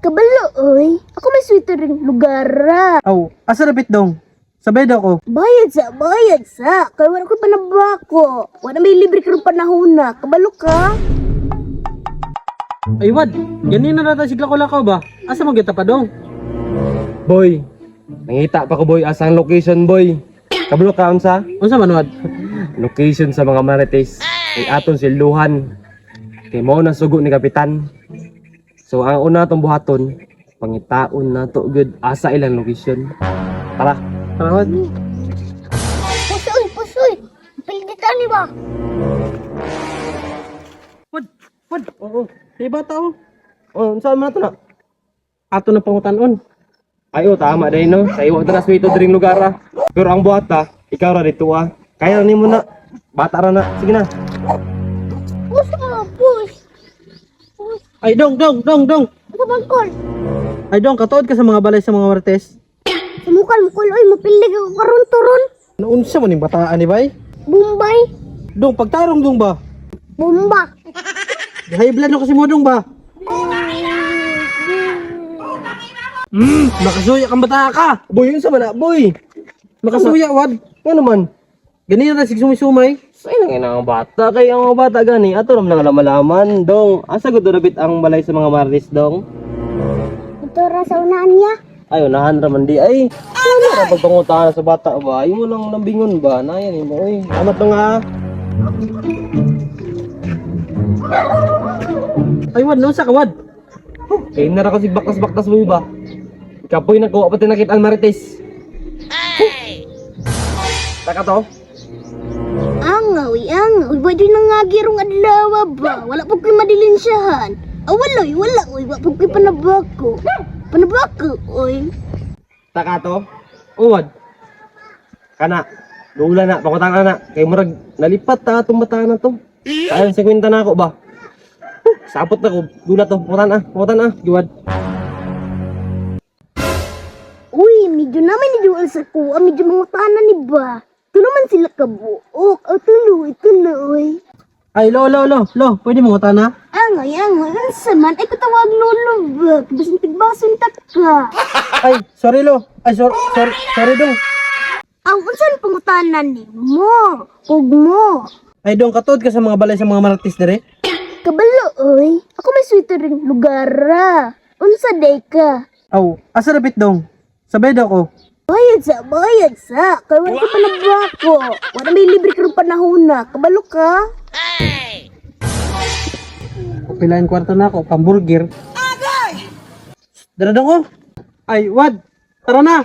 Kabalo, oy. Ako may sweeter ring lugar. Aw, asa rapit dong? Sabay daw ko. Bayad sa. Kaya wala ko panabako. Wala may libre ka rin panahon na. Kabalo ka? Ay, wad. Ganina na sigla ko lakaw ba? Asa mo kita pa dong? Boy, nangita pa ko boy asang location boy. Kabalo ka unsa? Unsa man wad? Location sa mga marites. Kay aton silduhan. Kay mao na sugo ni kapitan. So ang una tong buhaton, pangitaon na to good asa ilang location. Tara, Tara wad. Pusoy. Pilitan ni ba? Wad. Oo. Di bata oh. oh, unsa man to na? Ato na pangutanon. Ayo tama dai no. Sa iwa na swito dring lugar ah. Pero ang buhata, ikaw ra dito ah. Kaya na nimo na. Bata ra na. Sige na. Push. Ay, dong. Ito bangkol. Ay, dong, katuod ka sa mga balay sa mga martes. Sumukal, oy. Mapilig ako karon turon. Naunsa man yung bataan ni bay? Bombay. Dong, pagtarong dong ba? Bomba. High blood no kasi mo dong ba? Nakasuya kang bata ka. Boy, unsa man na? Boy. Nakasuya, wad. Ano man? Ganina na sumay. Say nang ina ang bata kay ang mga bata gani ato ram nang malaman dong. Asa gud rabit ang balay sa mga marites dong? Ito ra sa unaan niya. Ay, unahan raman di ay. Ano ra pagpangutan sa bata ba? Imo lang nambingon ba? Nayan imo oy. Amat na nga. Ay, wad, naunsa ka, wad? Kay nara kasi baktas-baktas mo ba? Kapoy na ko pati nakita ang marites. Taka to. Angaw. Pwede na nga girong adlaw ba? Wala po kayo madilinsyahan. Wala, oy. Wala po kayo panabako. Oy. Taka to. Uwad. Kana. Dula na, pangutang na. Kay murag nalipat ta atong bata na to. Kaya 50 na ako ba? Sapot na ko. Dula to. Pangutan ah. Giwad. Uy, medyo naman niduan sa kuha. Medyo mga tanan ni ba? Ito naman sila kabuok. Tulo, oy. Ay, lo. Pwede mo na? Angoy. Ano saman? Ay, patawag lolo ba? Basin tigbason ka. Ay, sorry, lo. Ay, sorry, dong. Ang unsan pangutanan ni mo? Mo. Ay, dong, katuod ka sa mga balay sa mga martes dire? Kabalo, oy. Ako may sweeter ring lugar. Unsa day ka? Aw, asa rapit dong? Sabay daw ko. Bayad sa. Kaya wala ko panabako. Wala may libre ka rin panahon na. Kabalo ka? Pilain kwarto na ako, pamburger. Dara dong ko. Ay, wad. Tara na.